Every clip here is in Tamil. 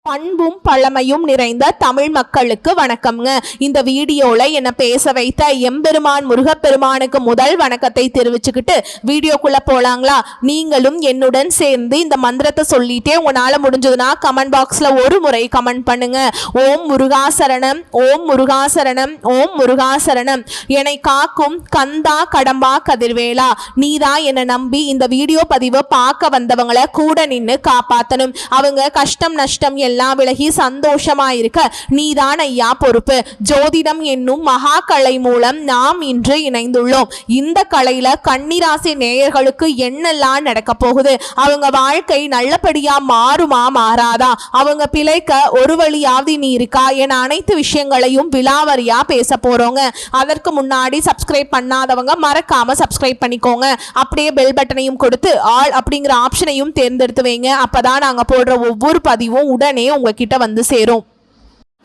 பண்பும் பழமையும் நிறைந்த தமிழ் மக்களுக்கு வணக்கம்ங்க. இந்த வீடியோல என்ன பேச வைத்த எம்பெருமான் முருகப்பெருமானுக்கு முதல் வணக்கத்தை தெரிவிச்சுக்கிட்டு வீடியோக்குள்ள போலாங்களா? நீங்களும் என்னுடன் சேர்ந்து இந்த மந்திரத்தை சொல்லிட்டே உங்களால முடிஞ்சதுன்னா கமெண்ட் பாக்ஸ்ல ஒரு முறை கமெண்ட் பண்ணுங்க. ஓம் முருகாசரணம், ஓம் முருகாசரணம், ஓம் முருகாசரணம். என்னை காக்கும் கந்தா கடம்பா கதிர்வேலா, நீதான் என்னை நம்பி இந்த வீடியோ பதிவு பார்க்க வந்தவங்களை கூட நின்று காப்பாத்தணும். அவங்க கஷ்டம் நஷ்டம் எல்லாம் விலகி சந்தோஷமாயிருக்க நீதான் ஐயா பொறுப்பு. ஜோதிடம் என்னும் மகா கலை மூலம் நாம் இன்று இணைந்துள்ளோம். இந்த கலையில கன்னிராசி நேயர்களுக்கு என்னெல்லாம் நடக்க போகுது, அவங்க வாழ்க்கை நல்லபடியா மாறுமா மாறாதா, அவங்க பிழைக்க ஒரு வழியாவது நீ இருக்கா என அனைத்து விஷயங்களையும் விலாவரியா பேச போறோங்க. அதற்கு முன்னாடி சப்ஸ்கிரைப் பண்ணாதவங்க மறக்காம சப்ஸ்கிரைப் பண்ணிக்கோங்க. அப்படியே பெல் பட்டனையும் கொடுத்து ஆல் அப்படிங்கிற ஆப்ஷனையும் தேர்ந்தெடுத்து வைங்க. அப்பதான் நாங்க போடுற ஒவ்வொரு பதிவும் உடனே உங்ககிட்ட வந்து சேரும்.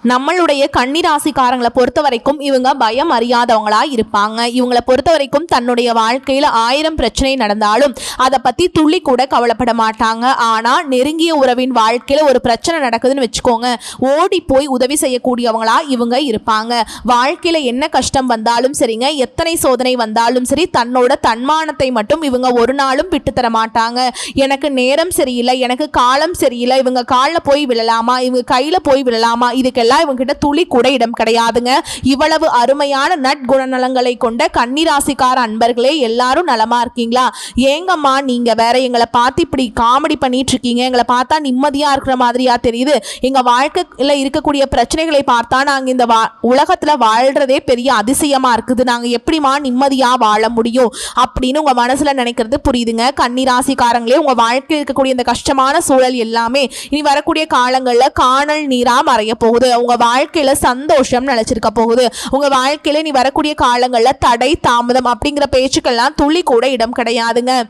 நம்மளுடைய கன்னிராசிக்காரங்களை பொறுத்த வரைக்கும் இவங்க பயம் அறியாதவங்களா இருப்பாங்க. இவங்களை பொறுத்த வரைக்கும் தன்னுடைய வாழ்க்கையில 1000 பிரச்சனை நடந்தாலும் அதை பத்தி துள்ளி கூட கவலைப்பட மாட்டாங்க. ஆனா நெருங்கிய உறவின் வாழ்க்கையில ஒரு பிரச்சனை நடக்குதுன்னு வச்சுக்கோங்க, ஓடி போய் உதவி செய்யக்கூடியவங்களா இவங்க இருப்பாங்க. வாழ்க்கையில என்ன கஷ்டம் வந்தாலும் சரிங்க, எத்தனை சோதனை வந்தாலும் சரி, தன்னோட தன்மானத்தை மட்டும் இவங்க ஒரு நாளும் விட்டு தர மாட்டாங்க. எனக்கு நேரம் சரியில்லை, எனக்கு காலம் சரியில்லை, இவங்க காலில் போய் விழலாமா, இவங்க கையில போய் விழலாமா, இதுக்கெல்லாம் இவங்கிட்ட துளி கூட இடம் கிடையாதுங்க. இவ்வளவு அருமையான நற்குணநலங்களை கொண்ட கன்னிராசிக்கார அன்பர்களே, எல்லாரும் நலமா இருக்கீங்களா? ஏங்கம்மா நீங்க வேற எங்களை பார்த்து இப்படி காமெடி பண்ணிட்டு இருக்கீங்க, எங்களை பார்த்தா நிம்மதியா இருக்கிற மாதிரியா தெரியுது, எங்க வாழ்க்கையில இருக்கக்கூடிய பிரச்சனைகளை பார்த்தா நாங்க இந்த உலகத்துல வாழ்றதே பெரிய அதிசயமா இருக்குது, நாங்க எப்படிமா நிம்மதியா வாழ முடியும் அப்படின்னு உங்க மனசுல நினைக்கிறது புரியுதுங்க. கன்னிராசிக்காரங்களே, உங்க வாழ்க்கையில் இருக்கக்கூடிய இந்த கஷ்டமான சூழல் எல்லாமே இனி வரக்கூடிய காலங்கள்ல காணல் நீரா மறைய போகுது. உங்க வாழ்க்கையில சந்தோஷம் நிலைச்சிருக்க போகுது. உங்க வாழ்க்கையில நீ வரக்கூடிய காலங்கள்ல தடை தாமதம் அப்படிங்கிற பேச்சுக்கெல்லாம் துளி கூட இடம் கிடையாதுங்க.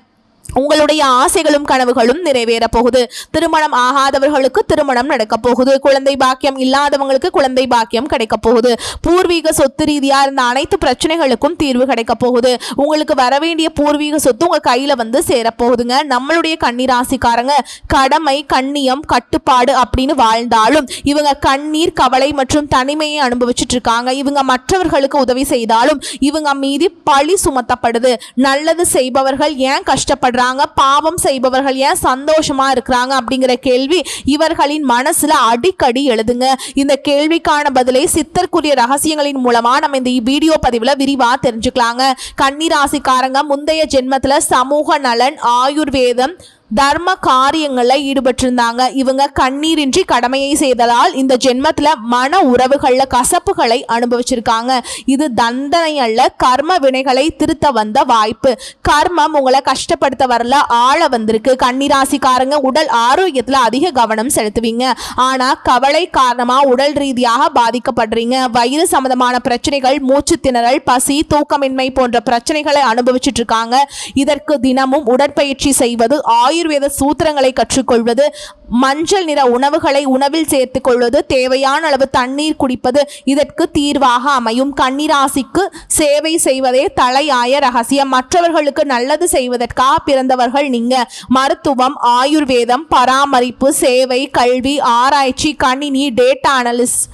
உங்களுடைய ஆசைகளும் கனவுகளும் நிறைவேற போகுது. திருமணம் ஆகாதவர்களுக்கு திருமணம் நடக்க போகுது. குழந்தை பாக்கியம் இல்லாதவங்களுக்கு குழந்தை பாக்கியம் கிடைக்க போகுது. பூர்வீக சொத்து ரீதியா இருந்த அனைத்து பிரச்சனைகளுக்கும் தீர்வு கிடைக்க போகுது. உங்களுக்கு வரவேண்டிய பூர்வீக சொத்து உங்க கையில வந்து சேரப்போகுதுங்க. நம்மளுடைய கன்னிராசிக்காரங்க கடமை கண்ணியம் கட்டுப்பாடு அப்படின்னு வாழ்ந்தாலும் இவங்க கண்ணீர் கவலை மற்றும் தனிமையை அனுபவிச்சுட்டு இருக்காங்க. இவங்க மற்றவர்களுக்கு உதவி செய்தாலும் இவங்க மீது பழி சுமத்தப்படுது. நல்லது செய்பவர்கள் ஏன் கஷ்டப்படுறாங்க, பாவம் செய்பவர்கள் ஏன் சந்தோஷமா இருக்கிறாங்க அப்படிங்கிற கேள்வி இவர்களின் மனசுல அடிக்கடி எழுதுங்க. இந்த கேள்விக்கான பதிலை சித்தர்க்குரிய ரகசியங்களின் மூலமா நம்ம இந்த வீடியோ பதிவுல விரிவா தெரிஞ்சுக்கலாங்க. கன்னிராசிக்காரங்க முந்தைய ஜென்மத்துல சமூக நலன், ஆயுர்வேதம், தர்ம காரியங்களில் ஈடுபட்டிருந்தாங்க. இவங்க கண்ணீரின்றி கடமையை செய்ததால் இந்த ஜென்மத்தில் மன உறவுகளில் கசப்புகளை அனுபவிச்சிருக்காங்க. இது தண்டனை அல்ல, கர்ம வினைகளை திருத்த வந்த வாய்ப்பு. கர்மம் உங்களை கஷ்டப்படுத்த வரல, ஆள வந்திருக்கு. கன்னிராசிக்காரங்க உடல் ஆரோக்கியத்தில் அதிக கவனம் செலுத்துவீங்க. ஆனால் கவலை காரணமாக உடல் ரீதியாக பாதிக்கப்படுறீங்க. வயிறு சம்பந்தமான பிரச்சனைகள், மூச்சு திணறல், பசி, தூக்கமின்மை போன்ற பிரச்சனைகளை அனுபவிச்சுட்டு இருக்காங்க. இதற்கு தினமும் உடற்பயிற்சி செய்வது, ஆயுர்வேத சூத்திரங்களை கற்றுக்கொள்வது, மஞ்சள் நிற உணவுகளை உணவில் சேர்த்துக் கொள்வது, தேவையான அளவு தண்ணீர் குடிப்பது இதற்கு தீர்வாக அமையும். கன்னிராசிக்கு சேவை செய்வதே தலையாய ரகசியம். மற்றவர்களுக்கு நல்லது செய்வதற்காக பிறந்தவர்கள் நீங்க. மருத்துவம், ஆயுர்வேதம், பராமரிப்பு, சேவை, கல்வி, ஆராய்ச்சி, கணினி, டேட்டா அனலிஸ்ட்,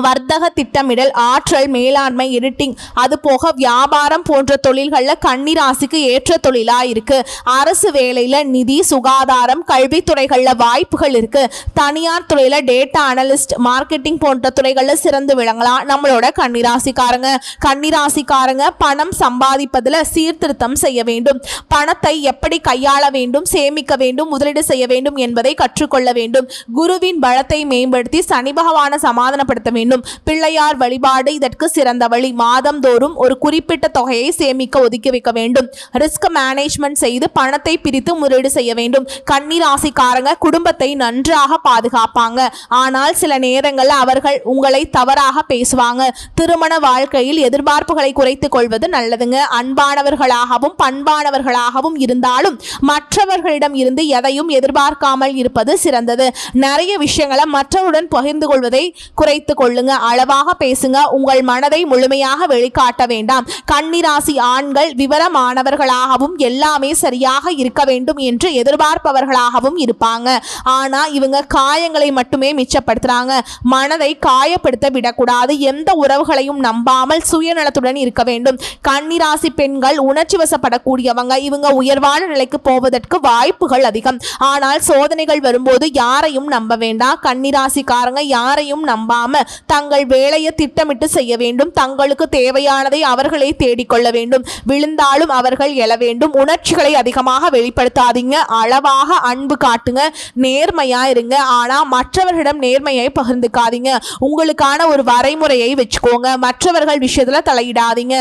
வர்த்தக திட்டமிடல், ஆற்றல் மேலாண்மை, எடிட்டிங், அது போக வியாபாரம் போன்ற தொழில்களில் கன்னிராசிக்கு ஏற்ற தொழிலா இருக்கு. அரசு வேலையில நிதி, சுகாதாரம், கல்வித்துறைகளில் வாய்ப்புகள் இருக்கு. தனியார் துறையில டேட்டா அனலிஸ்ட், மார்க்கெட்டிங் போன்ற துறைகளில் சிறந்து விளங்கலாம் நம்மளோட கன்னிராசிக்காரங்க. கன்னிராசிக்காரங்க பணம் சம்பாதிப்பதில் சீர்திருத்தம் செய்ய வேண்டும். பணத்தை எப்படி கையாள வேண்டும், சேமிக்க வேண்டும், முதலீடு செய்ய வேண்டும் என்பதை கற்றுக்கொள்ள வேண்டும். குருவின் பலத்தை மேம்படுத்தி சனி பகவானை சமாதானப்படுத்த வேண்டும். பிள்ளையார் வழிபாடு இதற்கு சிறந்த வழி. மாதந்தோறும் ஒரு குறிப்பிட்ட தொகையை சேமிக்க ஒதுக்கி வைக்க வேண்டும். ரிஸ்க் மேனேஜ்மெண்ட் செய்து பணத்தை பிரித்து முதலீடு செய்ய வேண்டும். கன்னிராசிக்காரங்க குடும்பத்தை நன்றாக பாதுகாப்பாங்க. ஆனால் சில நேரங்களில் அவர்கள் உங்களை தவறாக பேசுவாங்க. திருமண வாழ்க்கையில் எதிர்பார்ப்புகளை குறைத்துக் கொள்வது நல்லதுங்க. அன்பானவர்களாகவும் பண்பானவர்களாகவும் இருந்தாலும் மற்றவர்களிடம் இருந்து எதையும் எதிர்பார்க்காமல் இருப்பது சிறந்தது. நிறைய விஷயங்களை மற்றவருடன் பகிர்ந்து கொள்வதை குறைத்துக் கொள்ள கொள்ளுங்க, அளவாக பேசுங்க, உங்கள் மனதை முழுமையாக வெளிக்காட்ட வேண்டாம். கன்னிராசி ஆண்கள் விவரமானவர்களாகவும் எல்லாமே சரியாக இருக்க வேண்டும் என்று எதிர்பார்ப்பவர்களாகவும் இருப்பாங்க. ஆனா இவங்க காயங்களை மட்டுமே மிச்சப்படுத்துறாங்க. மனதை காயப்படுத்த விடக்கூடாது. எந்த உறவுகளையும் நம்பாமல் சுயநலத்துடன் இருக்க வேண்டும். கன்னிராசி பெண்கள் உணர்ச்சி வசப்படக்கூடியவங்க. இவங்க உயர்வான நிலைக்கு போவதற்கு வாய்ப்புகள் அதிகம். ஆனால் சோதனைகள் வரும்போது யாரையும் நம்ப வேண்டாம். கன்னிராசிக்காரங்க யாரையும் நம்பாம தங்கள் வேலையை திட்டமிட்டு செய்ய வேண்டும். தங்களுக்கு தேவையானதை அவர்களே தேடிக்கொள்ள வேண்டும். விழுந்தாலும் அவர்கள் எழ வேண்டும். உணர்ச்சிகளை அதிகமாக வெளிப்படுத்தாதீங்க. அளவாக அன்பு காட்டுங்க. நேர்மையா இருங்க. ஆனா மற்றவர்களிடம் நேர்மையை பகிர்ந்துக்காதீங்க. உங்களுக்கான ஒரு வரைமுறையை வச்சுக்கோங்க. மற்றவர்கள் விஷயத்துல தலையிடாதீங்க.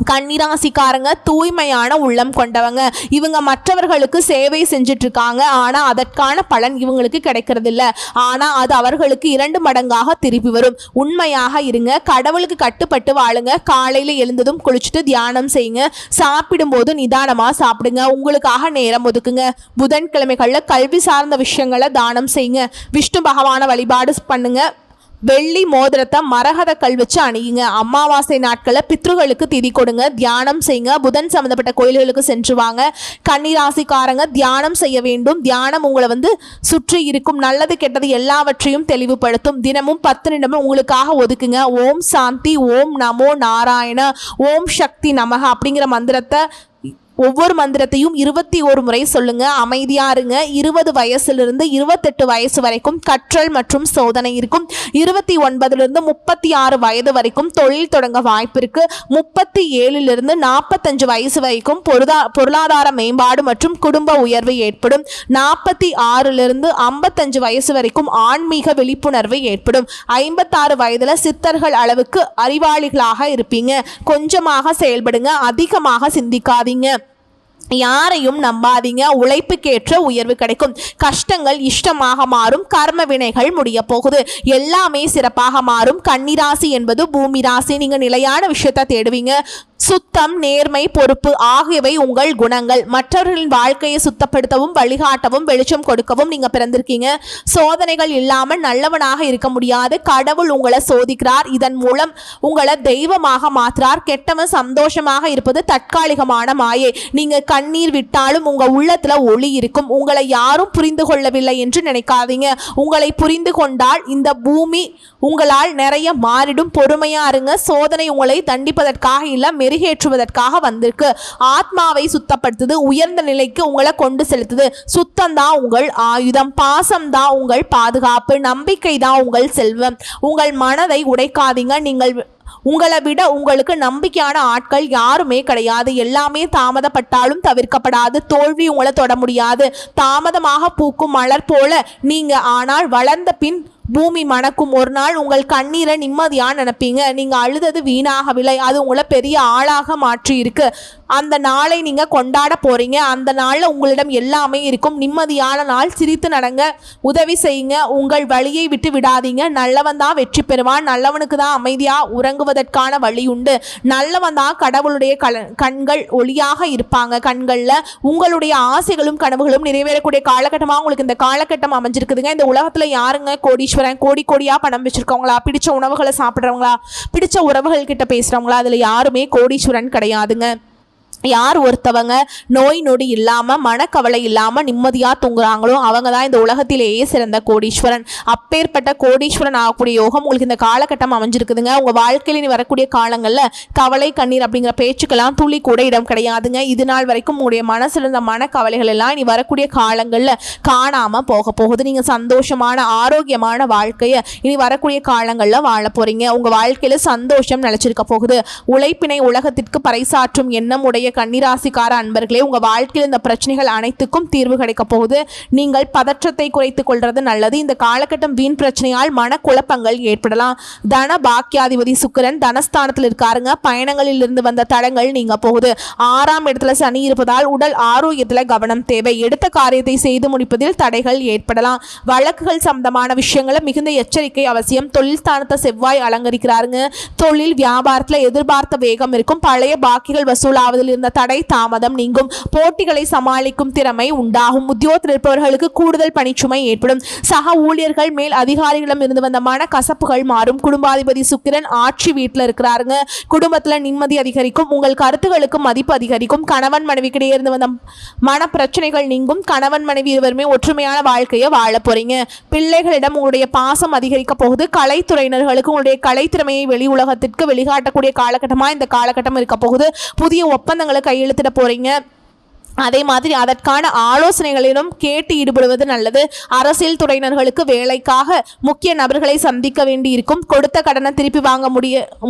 கன்னிராசிக்காரங்க தூய்மையான உள்ளம் கொண்டவங்க. இவங்க மற்றவர்களுக்கு சேவை செஞ்சுட்டு இருக்காங்க. ஆனா அதற்கான பலன் இவங்களுக்கு கிடைக்கிறது இல்லை. ஆனா அது அவர்களுக்கு 2 மடங்காக திருப்பி வரும். உண்மையாக இருங்க. கடவுளுக்கு கட்டுப்பட்டு வாழுங்க. காலையில எழுந்ததும் குளிச்சுட்டு தியானம் செய்யுங்க. சாப்பிடும்போது நிதானமா சாப்பிடுங்க. உங்களுக்காக நேரம் ஒதுக்குங்க. புதன்கிழமைகள்ல கல்வி சார்ந்த விஷயங்களை தானம் செய்யுங்க. விஷ்ணு பகவான வழிபாடு பண்ணுங்க. வெள்ளி மோதிரத்தை மரகத கல் வச்சு அணியுங்க. அமாவாசை நாட்களை பித்ருகளுக்கு திதி கொடுங்க. தியானம் செய்யுங்க. புதன் சம்பந்தப்பட்ட கோயில்களுக்கு சென்று வாங்க. கன்னிராசிக்காரங்க தியானம் செய்ய வேண்டும். தியானம் உங்களை சுற்றி இருக்கும் நல்லது கெட்டது எல்லாவற்றையும் தெளிவுபடுத்தும். தினமும் 10 நிமிடம் உங்களுக்காக ஒதுக்குங்க. ஓம் சாந்தி, ஓம் நமோ நாராயண, ஓம் சக்தி நமக அப்படிங்கிற மந்திரத்தை ஒவ்வொரு மந்திரத்தையும் 21 முறை சொல்லுங்க. அமைதியா இருங்க. 20 வயசுலிருந்து 28 வயசு வரைக்கும் கற்றல் மற்றும் சோதனை இருக்கும். 29லிருந்து 36 வயது வரைக்கும் தொழில் தொடங்க வாய்ப்பு இருக்கு. 37லிருந்து 45 வயசு வரைக்கும் பொருளாதார மேம்பாடு மற்றும் குடும்ப உயர்வு ஏற்படும். 46லிருந்து 55 வயசு வரைக்கும் ஆன்மீக விழிப்புணர்வு ஏற்படும். 56 வயதுல சித்தர்கள் அளவுக்கு அறிவாளிகளாக இருப்பீங்க. கொஞ்சமாக செயல்படுங்க. அதிகமாக சிந்திக்காதீங்க. யாரையும் நம்பாதீங்க. உழைப்புக்கேற்ற உயர்வு கிடைக்கும். கஷ்டங்கள் இஷ்டமாக மாறும். கர்ம வினைகள் முடிய போகுது. எல்லாமே சிறப்பாக மாறும். கன்னிராசி என்பது பூமி ராசி. நீங்க நிலையான விஷயத்தை தேடுவீங்க. சுத்தம், நேர்மை, பொறுப்பு ஆகியவை உங்கள் குணங்கள். மற்றவர்களின் வாழ்க்கையை சுத்தப்படுத்தவும் வழிகாட்டவும் வெளிச்சம் கொடுக்கவும் நீங்க பிறந்திருக்கீங்க. சோதனைகள் இல்லாமல் நல்லவனாக இருக்க முடியாது. கடவுள் உங்களை சோதிக்கிறார். இதன் மூலம் உங்களை தெய்வமாக மாற்றுறார். கெட்டவன் சந்தோஷமாக இருப்பது தற்காலிகமான மாயை. நீங்க கண்ணீர் விட்டாலும் உங்க உள்ளத்துல ஒளி இருக்கும். உங்களை யாரும் புரிந்து கொள்ளவில்லை என்று நினைக்காதீங்க. உங்களை புரிந்து கொண்டால் இந்த பூமி உங்களால் நிறைய மாறிடும். பொறுமையா இருங்க. சோதனை உங்களை தண்டிப்பதற்காக இல்ல, மெருகேற்றுவதற்காக வந்திருக்கு. ஆத்மாவை சுத்தப்படுத்துது. உயர்ந்த நிலைக்கு உங்களை கொண்டு செலுத்துது. சுத்தம் தான் உங்கள் ஆயுதம். பாசம் தான் உங்கள் பாதுகாப்பு. நம்பிக்கை தான் உங்கள் செல்வம். உங்கள் மனதை உடைக்காதீங்க. உங்களை விட உங்களுக்கு நம்பிக்கையான ஆட்கள் யாருமே கிடையாது. எல்லாமே தாமதப்பட்டாலும் தவிர்க்கப்படாது. தோல்வி உங்களை தொட முடியாது. தாமதமாக பூக்கும் மலர் போல நீங்க, ஆனால் வளர்ந்த பின் பூமி மணக்கும். ஒரு நாள் உங்கள் கண்ணீரை நிம்மதியா நினைப்பீங்க. நீங்க அழுதது வீணாகவில்லை. அது உங்களை பெரிய ஆளாக மாற்றி இருக்கு. அந்த நாளை நீங்க கொண்டாட போறீங்க. அந்த நாள்ல உங்களிடம் எல்லாமே இருக்கும். நிம்மதியான நாள். சிரித்து நடங்க. உதவி செய்யுங்க. உங்கள் வழியை விட்டு விடாதீங்க. நல்லவன் தான் வெற்றி பெறுவான். நல்லவனுக்கு தான் அமைதியா உறங்குவதற்கான வழி உண்டு. நல்லவன் தான் கடவுளுடைய கண்கள் ஒளியாக இருப்பாங்க. கண்கள்ல உங்களுடைய ஆசைகளும் கனவுகளும் நிறைவேறக்கூடிய காலகட்டமாக உங்களுக்கு இந்த காலகட்டம் அமைஞ்சிருக்குதுங்க. இந்த உலகத்துல யாருங்க கோடீஸ்வரன்? கோடியா பணம் வச்சிருக்கவங்களா? பிடிச்ச உணவுகளை சாப்பிட்றவங்களா? பிடிச்ச உறவுகள் கிட்ட பேசுறவங்களா? அதுல யாருமே கோடீஸ்வரன் கிடையாதுங்க. யார் ஒருத்தவங்க நோய் நொடி இல்லாம மனக்கவலை இல்லாம நிம்மதியா தூங்குறாங்களோ அவங்க தான் இந்த உலகத்திலேயே சிறந்த கோடீஸ்வரன். அப்பேற்பட்ட கோடீஸ்வரன் ஆகக்கூடிய யோகம் உங்களுக்கு இந்த காலகட்டம் அமைஞ்சிருக்குதுங்க. உங்க வாழ்க்கையில நீ வரக்கூடிய காலங்கள்ல கவலை கண்ணீர் அப்படிங்கிற பேச்சுக்கெல்லாம் துளி கூட இடம் கிடையாதுங்க. இது நாள் வரைக்கும் உங்களுடைய மனசுல இருந்த மனக்கவலைகள் எல்லாம் இனி வரக்கூடிய காலங்கள்ல காணாம போக போகுது. நீங்க சந்தோஷமான ஆரோக்கியமான வாழ்க்கைய இனி வரக்கூடிய காலங்கள்ல வாழ போறீங்க. உங்க வாழ்க்கையில சந்தோஷம் நிலைச்சிருக்க போகுது. உழைப்பினை உலகத்திற்கு பறைசாற்றும் எண்ணம் உடைய கன்னிராசிக்கார அன்பர்களே, உங்க வாழ்க்கையில் இந்த பிரச்சனைகள் அனைத்துக்கும் தீர்வு கிடைக்க போகுது. நீங்கள் பதற்றத்தை குறைத்துக் கொள்றது நல்லது. இந்த காலகட்டம் வீண் பிரச்சனையால் மனக்குழப்பங்கள் ஏற்படலாம். தன பாக்கியாதிபதி சுக்கிரன் தனஸ்தானத்தில் இருக்காருங்க. பயணங்களில் இருந்து வந்த தடங்கள் நீங்க போகுது. 6ஆம் இடத்துல சனி இருப்பதால் உடல் ஆரோக்கியத்துல கவனம் தேவை. எடுத்த காரியத்தை செய்து முடிப்பதில் தடைகள் ஏற்படலாம். வழக்குகள் சம்பந்தமான விஷயங்களை மிகுந்த எச்சரிக்கை அவசியம். தொழில் ஸ்தானத்தை செவ்வாய் அலங்கரிக்கிறாருங்க. தொழில் வியாபாரத்துல எதிர்பார்த்த வேகம் இருக்கும். பழைய பாக்கிகள் வசூலாவதில் உத்தியோகத்தில் இருந்த தடை தாமதம் நீங்கும். போட்டிகளை சமாளிக்கும் திறமை உண்டாகும். உத்தியோகத்தில் இருப்பவர்களுக்கு கூடுதல் பணிச்சுமை ஏற்படும். சக ஊழியர்கள் மேல் அதிகாரிகளிடம் இருந்து வந்த மன கசப்புகள் மாறும். குடும்பாதிபதி சுக்கிரன் ஆட்சி வீட்டில் இருக்கிறாருங்க. குடும்பத்தில் நிம்மதி அதிகரிக்கும். உங்கள் கருத்துக்களுக்கு மதிப்பு அதிகரிக்கும். கணவன் மனைவிக்கிடையே இருந்து வந்த மன பிரச்சனைகள் நீங்கும். கணவன் மனைவி இருவருமே ஒற்றுமையான வாழ்க்கையை வாழ போறீங்க. பிள்ளைகளிடம் உங்களுடைய பாசம் அதிகரிக்க போகுது. கலைத்துறையினர்களுக்கு உங்களுடைய கலைத்திறமையை வெளி உலகத்திற்கு வெளிக்காட்டக்கூடிய காலகட்டமாக இந்த காலகட்டம் இருக்க போகுது. புதிய ஒப்பந்தங்களை கையெழுத்திட போறீங்க. அதே மாதிரி அதற்கான ஆலோசனைகளிலும் கேட்டு ஈடுபடுவது நல்லது. அரசியல் துறையினர்களுக்கு வேலைக்காக முக்கிய நபர்களை சந்திக்க வேண்டி இருக்கும். கொடுத்த கடனை திருப்பி வாங்க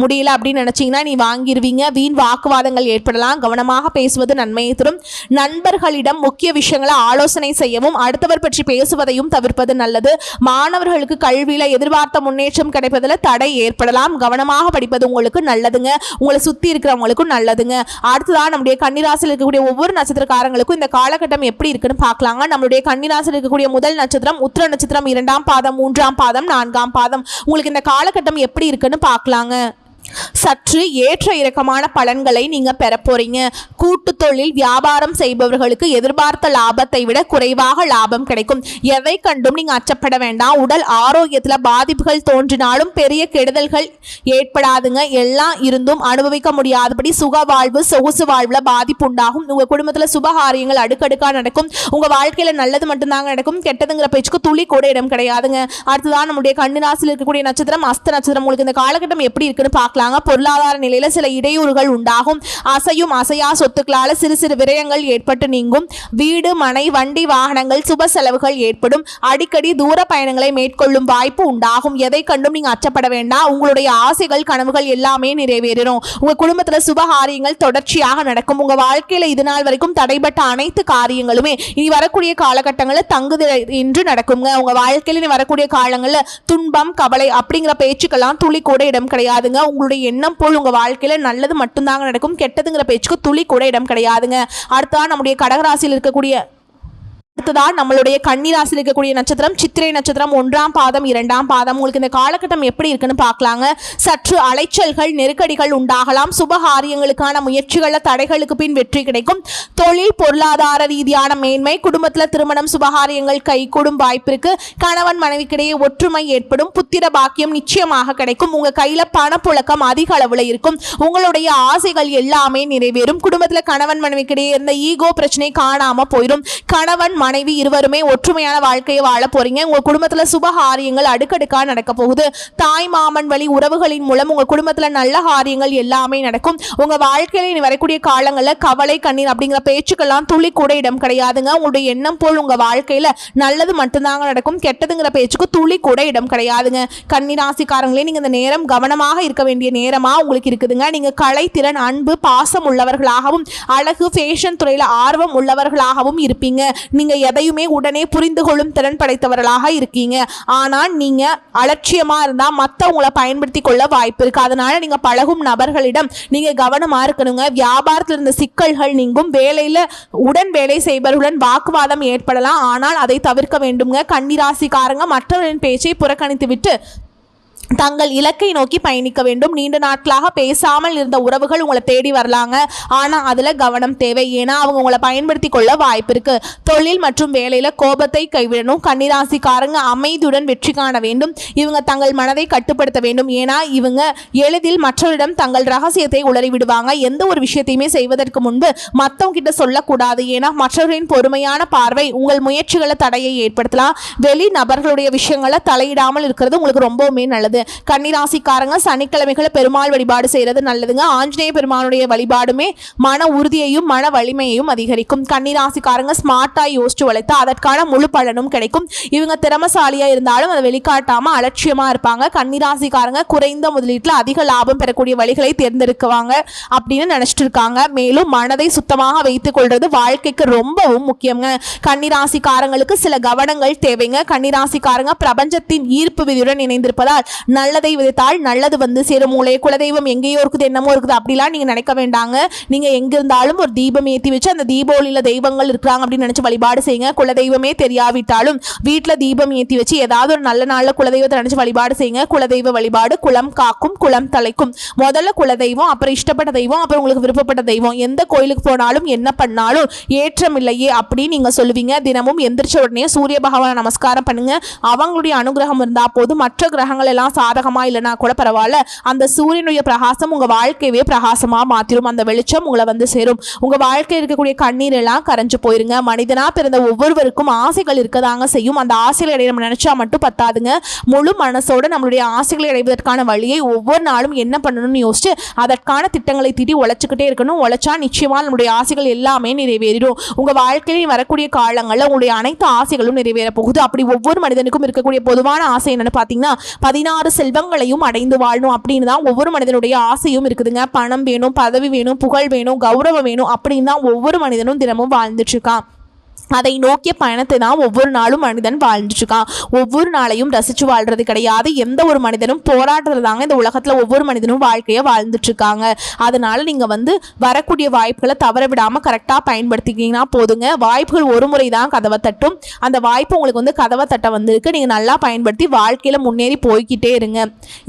முடியல அப்படின்னு நினைச்சீங்கன்னா நீ வாங்கிடுவீங்க. வீண் வாக்குவாதங்கள் ஏற்படலாம். கவனமாக பேசுவது நன்மையை தரும். நண்பர்களிடம் முக்கிய விஷயங்களை ஆலோசனை செய்யவும் அடுத்தவர் பற்றி பேசுவதையும் தவிர்ப்பது நல்லது. மாணவர்களுக்கு கல்வியில எதிர்பார்த்த முன்னேற்றம் கிடைப்பதில் தடை ஏற்படலாம். கவனமாக படிப்பது உங்களுக்கு நல்லதுங்க. உங்களை சுத்தி இருக்கிறவங்களுக்கும் நல்லதுங்க. அடுத்ததான் நம்முடைய கன்னிராசியில் இருக்கக்கூடிய ஒவ்வொரு நட்சத்திர இந்த காலகட்டம் எப்படி இருக்குன்னு பார்க்கலாங்க. நம்மளுடைய கன்னிராசியில் இருக்கக்கூடிய முதல் நட்சத்திரம் உத்திர நட்சத்திரம் 2ஆம் பாதம் 3ஆம் பாதம் 4ஆம் பாதம். உங்களுக்கு இந்த காலகட்டம் எப்படி இருக்குன்னு பார்க்கலாங்க. சற்று ஏற்ற இறக்கமான பலன்களை நீங்க பெற போறீங்க. கூட்டு தொழில் வியாபாரம் செய்பவர்களுக்கு எதிர்பார்த்த லாபத்தை விட குறைவாக லாபம் கிடைக்கும். எதை கண்டும் நீங்க அச்சப்பட வேண்டாம். உடல் ஆரோக்கியத்துல பாதிப்புகள் தோன்றினாலும் பெரிய கெடுதல்கள் ஏற்படாதுங்க. எல்லாம் இருந்தும் அனுபவிக்க முடியாதபடி சுக வாழ்வு சொகுசு வாழ்வுல பாதிப்பு உண்டாகும். உங்க குடும்பத்துல சுபகாரியங்கள் அடுக்கடுக்கா நடக்கும். உங்க வாழ்க்கையில நல்லது மட்டும்தாங்க நடக்கும். கெட்டதுங்கிற பேச்சுக்கு துளி கூட இடம் கிடையாதுங்க. அடுத்ததான் நம்முடைய கன்னிராசியில் இருக்கக்கூடிய நட்சத்திரம் அஸ்த நட்சத்திரம். உங்களுக்கு இந்த காலகட்டம் எப்படி இருக்குன்னு பார்க்கலாம். பொருளாதார நிலையில சில இடையூறுகள் உண்டாகும். அசையும் அசையா சொத்துக்களால சிறு சிறு விரயங்கள் ஏற்பட்டு நீங்கும். வீடு மனை வண்டி வாகனங்கள் சுப செலவுகள் ஏற்படும். அடிக்கடி தூர பயணங்களை மேற்கொள்ளும் வாய்ப்பு உண்டாகும். எதை கண்டும் நீங்க அச்சப்பட வேண்டாம். உங்களுடைய ஆசைகள் கனவுகள் எல்லாமே நிறைவேறும். உங்க குடும்பத்துல சுபகாரியங்கள் தொடர்ச்சியாக நடக்கும். உங்க வாழ்க்கையில இது நாள் வரைக்கும் தடைபட்ட அனைத்து காரியங்களுமே இனி வரக்கூடிய காலகட்டங்களில் தங்குதல் என்று நடக்குங்க. உங்க வாழ்க்கையில இனி வரக்கூடிய காலங்களில் துன்பம் கவலை அப்படிங்கிற பேச்சுக்கெல்லாம் துளி கூட இடம் கிடையாதுங்க. உங்களுடைய எண்ணம் போல் உங்க வாழ்க்கையில நல்லது மட்டும்தாங்க நடக்கும். கெட்டதுங்கிற பேச்சுக்கு துளி கூட இடம் கிடையாதுங்க. அடுத்ததான் நம்முடைய கடகராசியில் இருக்கக்கூடிய அடுத்ததான் நம்மளுடைய கன்னிராசியில் இருக்கக்கூடிய நட்சத்திரம் சித்திரை நட்சத்திரம் 1ஆம் பாதம் 2ஆம் பாதம். உங்களுக்கு இந்த காலகட்டம் எப்படி இருக்குன்னு பார்க்கலாங்க. சற்று அலைச்சல்கள் நெருக்கடிகள் உண்டாகலாம். சுபகாரியங்களுக்கான முயற்சிகள தடைகளுக்கு பின் வெற்றி கிடைக்கும். தொழில் பொருளாதார ரீதியான மேன்மை. குடும்பத்தில் திருமணம் சுபகாரியங்கள் கைகூடும் வாய்ப்பு இருக்கு. கணவன் மனைவிக்கிடையே ஒற்றுமை ஏற்படும். புத்திர பாக்கியம் நிச்சயமாக கிடைக்கும். உங்க கையில பணப்புழக்கம் அதிக அளவுல இருக்கும். உங்களுடைய ஆசைகள் எல்லாமே நிறைவேறும். குடும்பத்தில் கணவன் மனைவிக்கிடையே இருந்த ஈகோ பிரச்சனை காணாம போயிடும். கணவன் மனைவி இருவருமே ஒற்றுமையான வாழ்க்கையை வாழ போறீங்க. உங்க குடும்பத்துல சுபகாரியங்கள் அடுக்கடுக்கா நடக்க போகுது. தாய் மாமன் வழி உறவுகளின் மூலம் உங்க குடும்பத்துல நல்ல காரியங்கள் எல்லாமே நடக்கும். உங்க வாழ்க்கையில இனி வரக்கூடிய காலங்கள்ல கவலை கண்ணீர் அப்படிங்கிற பேச்சுக்கெல்லாம் துளி கூட இடம் கிடையாதுங்க. உங்களுடைய எண்ணம் போல் உங்க வாழ்க்கையில நல்லது மட்டும்தாங்க நடக்கும். கெட்டதுங்கிற பேச்சுக்கு துளி கூட இடம் கிடையாதுங்க. கன்னிராசிக்காரங்களே நீங்க இந்த நேரம் கவனமாக இருக்க வேண்டிய நேரமா உங்களுக்கு இருக்குதுங்க. நீங்க கலைத்திறன் அன்பு பாசம் உள்ளவர்களாகவும் அழகு ஃபேஷன் துறையில ஆர்வம் உள்ளவர்களாகவும் இருப்பீங்க. நீங்க எதையுமே உடனே புரிந்து கொள்ளும் திறன் படைத்தவர்களாக இருக்கீங்க. ஆனால் நீங்க அலட்சியமா இருந்தா மற்றவங்களை பயன்படுத்தி கொள்ள வாய்ப்பு இருக்கு. அதனால நீங்க பழகும் நபர்களிடம் நீங்க கவனமா இருக்கணுங்க. வியாபாரத்தில் இருந்த சிக்கல்கள் நீங்கும். வேலையில உடன் வேலை செய்பவர்களுடன் வாக்குவாதம் ஏற்படலாம். ஆனால் அதை தவிர்க்க வேண்டுங்க. கன்னிராசிக்காரங்க மற்றவர்களின் பேச்சை புறக்கணித்து விட்டு தங்கள் இலக்கை நோக்கி பயணிக்க வேண்டும். நீண்ட நாட்களாக பேசாமல் இருந்த உறவுகள் உங்களை தேடி வரலாங்க. ஆனால் அதில் கவனம் தேவை. ஏன்னா அவங்க உங்களை பயன்படுத்தி கொள்ள வாய்ப்பு இருக்கு. தொழில் மற்றும் வேலையில் கோபத்தை கைவிடணும். கன்னிராசிக்காரங்க அமைதியுடன் வெற்றி காண வேண்டும். இவங்க தங்கள் மனதை கட்டுப்படுத்த வேண்டும். ஏன்னா இவங்க எளிதில் மற்றவரிடம் தங்கள் ரகசியத்தை உளறி விடுவாங்க. எந்த ஒரு விஷயத்தையுமே செய்வதற்கு முன்பு மற்றவங்க கிட்ட சொல்லக்கூடாது. ஏன்னா மற்றவர்களின் பொறுமையான பார்வை உங்கள் முயற்சிகளை தடையை ஏற்படுத்தலாம். வெளி நபர்களுடைய விஷயங்களை தலையிடாமல் இருக்கிறது உங்களுக்கு ரொம்பவுமே நல்லது. கன்னிராசிக்காரங்க சனிக்கிழமைகளை பெருமாள் வழிபாடு செய்யறது நல்லதுங்க. ஆஞ்சநேய பெருமானுடைய வழிபாடுமே மன உறுதியையும் மன வலிமையையும் அதிகரிக்கும். கன்னிராசிக்காரங்க ஸ்மார்ட்டா யோசிச்சு உழைத்தா அதற்கான முழு பலனும் கிடைக்கும். இவங்க திறமசாலியா இருந்தாலும் அதை வெளிக்காட்டாம அலட்சியமா இருப்பாங்க. கன்னிராசிக்காரங்க குறைந்த முதலீட்டுல அதிக லாபம் பெறக்கூடிய வழிகளை தேர்ந்தெடுக்குவாங்க அப்படின்னு நினைச்சிட்டு இருக்காங்க. மேலும் மனதை சுத்தமாக வைத்துக் கொள்றது வாழ்க்கைக்கு ரொம்பவும் முக்கியங்க. கன்னிராசிக்காரங்களுக்கு சில கவனங்கள் தேவைங்க. கன்னிராசிக்காரங்க பிரபஞ்சத்தின் ஈர்ப்பு விதியுடன் இணைந்திருப்பதால் நல்லதை விதைத்தால் நல்லது வந்து சேரும். உங்களுடைய குலதெய்வம் எங்கேயோ இருக்குது, என்னமோ இருக்குது அப்படிலாம் நீங்கள் நினைக்க வேண்டாங்க. நீங்கள் எங்கே இருந்தாலும் ஒரு தீபம் ஏற்றி வச்சு அந்த தீப ஒளியில் தெய்வங்கள் இருக்கிறாங்க அப்படின்னு நினச்சி வழிபாடு செய்யுங்க. குலதெய்வமே தெரியாவிட்டாலும் வீட்டில் தீபம் ஏற்றி வச்சு ஏதாவது ஒரு நல்ல நாளில் குலதெய்வத்தை நினச்சி வழிபாடு செய்யுங்க. குலதெய்வ வழிபாடு குலம் காக்கும் குலம் தலைக்கும். முதல்ல குலதெய்வம், அப்புறம் இஷ்டப்பட்ட தெய்வம், அப்புறம் உங்களுக்கு விருப்பப்பட்ட தெய்வம். எந்த கோயிலுக்கு போனாலும் என்ன பண்ணாலும் ஏற்றம் இல்லையே அப்படின்னு நீங்கள் சொல்லுவீங்க. தினமும் எந்திரிச்ச உடனே சூரிய பகவானை நமஸ்காரம் பண்ணுங்க. அவங்களுடைய அனுகிரகம் இருந்தால் போதும். மற்ற கிரகங்கள் எல்லாம் சாதகமா இல்லைனா கூட பரவாயில்ல, அந்த சூரியனுடைய பிரகாசம் உங்க வாழ்க்கையவே பிரகாசமா மாத்திரும். அந்த வெளிச்சம் உங்களை வந்து சேரும். உங்க வாழ்க்கையில் இருக்கக்கூடிய கண்ணீர் எல்லாம் கரைஞ்சு போயிருங்க. மனிதனா பிறந்த ஒவ்வொருவருக்கும் ஆசைகள் இருக்கதாங்க செய்யும். அந்த ஆசைகளை அடைய நம்ம நினைச்சா மட்டும் பத்தாதுங்க. முழு மனசோட நம்மளுடைய ஆசைகளை அடைவதற்கான வழியை ஒவ்வொரு நாளும் என்ன பண்ணணும்னு யோசிச்சு அதற்கான திட்டங்களை தீட்டி உழைச்சிக்கிட்டே இருக்கணும். உழைச்சா நிச்சயமா நம்மளுடைய ஆசைகள் எல்லாமே நிறைவேறிடும். உங்க வாழ்க்கையில் வரக்கூடிய காலங்களில் உங்களுடைய அனைத்து ஆசைகளும் நிறைவேற போகுது. அப்படி ஒவ்வொரு மனிதனுக்கும் இருக்கக்கூடிய பொதுவான ஆசை என்னன்னு பார்த்தீங்கன்னா 16 செல்வங்களையும் அடைந்து வாழணும் அப்படின்னு தான் ஒவ்வொரு மனிதனுடைய ஆசையும் இருக்குதுங்க. பணம் வேணும், பதவி வேணும், புகழ் வேணும், கௌரவம் வேணும் அப்படின்னு தான் ஒவ்வொரு மனிதனும் தினமும் வாழ்ந்துட்டு இருக்கான். அதை நோக்கிய பயணத்தை தான் ஒவ்வொரு நாளும் மனிதன் வாழ்ந்துட்டு இருக்கான். ஒவ்வொரு நாளையும் ரசிச்சு வாழ்றது கிடையாது. எந்த ஒரு மனிதனும் போராடுறது தாங்க இந்த உலகத்துல ஒவ்வொரு மனிதனும் வாழ்க்கையை வாழ்ந்துட்டு இருக்காங்க. அதனால நீங்க வந்து வரக்கூடிய வாய்ப்புகளை தவற விடாம கரெக்டா பயன்படுத்திக்கிங்கன்னா போதுங்க. வாய்ப்புகள் ஒரு முறை தான் கதவை தட்டும். அந்த வாய்ப்பு உங்களுக்கு வந்து கதவை தட்ட வந்திருக்கு. நீங்க நல்லா பயன்படுத்தி வாழ்க்கையில முன்னேறி போய்கிட்டே இருங்க.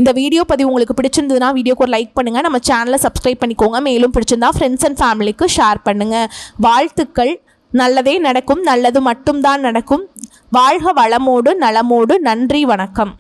இந்த வீடியோ பதிவு உங்களுக்கு பிடிச்சிருந்ததுன்னா வீடியோக்கு ஒரு லைக் பண்ணுங்க. நம்ம சேனலை சப்ஸ்கிரைப் பண்ணிக்கோங்க. மேலும் பிடிச்சிருந்தா ஃப்ரெண்ட்ஸ் அண்ட் ஃபேமிலிக்கு ஷேர் பண்ணுங்க. வாழ்த்துக்கள். நல்லதே நடக்கும். நல்லது மட்டும்தான் நடக்கும். வாழ்க வளமோடு நலமோடு. நன்றி, வணக்கம்.